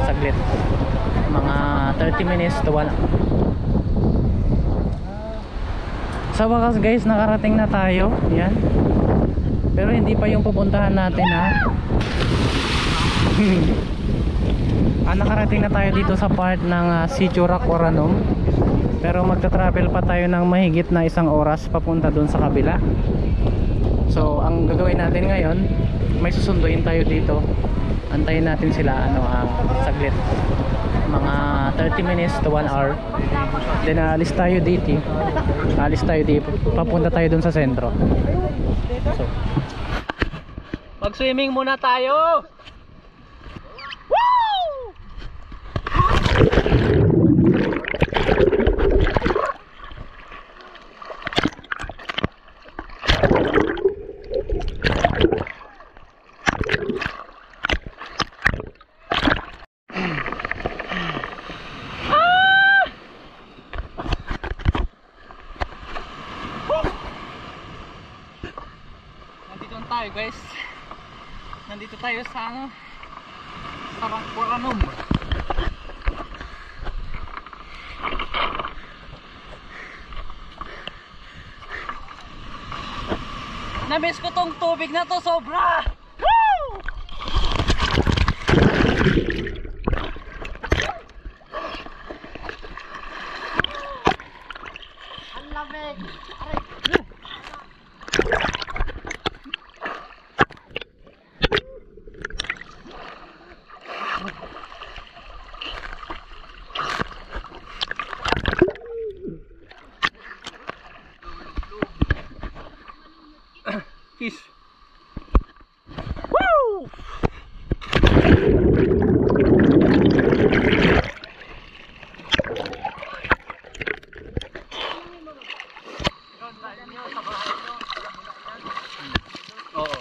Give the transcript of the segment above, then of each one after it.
saglit, mga 30 minutes to 1. Sa wakas guys, nakarating na tayo. Yan. Pero hindi pa yung pupuntahan natin ha. Nakarating na tayo dito sa part ng Sitio Racoranom. Pero magta-travel pa tayo ng mahigit na 1 oras papunta dun sa kabila. So ang gagawin natin ngayon, may susunduin tayo dito. Antayin natin sila saglit, mga 30 minutes to 1 hour. Then aalis tayo dito. Papunta tayo dun sa sentro. So mag-swimming muna tayo. Woo! Guys, nandito tayo sa sa Racoranom. Na-miss ko tong tubig na to sobra. Woo! Ang lamig. Fish. Woo! Oo.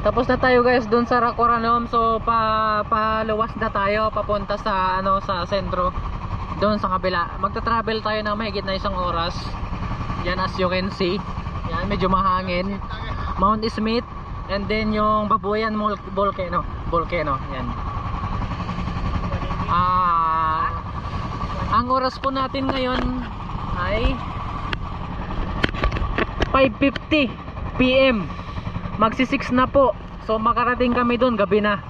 Tapos na tayo guys doon sa Racoranom. So paluwas na tayo papunta sa sa sentro, doon sa kabila. Magta-travel tayo ng mahigit na 1 oras. Yan, as you can see. Yan, medyo mahangin. Mount Smith and then yung Babuyan volcano. Yan. Ang oras po natin ngayon ay 5:50 PM. Magsi 6 na po. So makarating kami doon gabi na.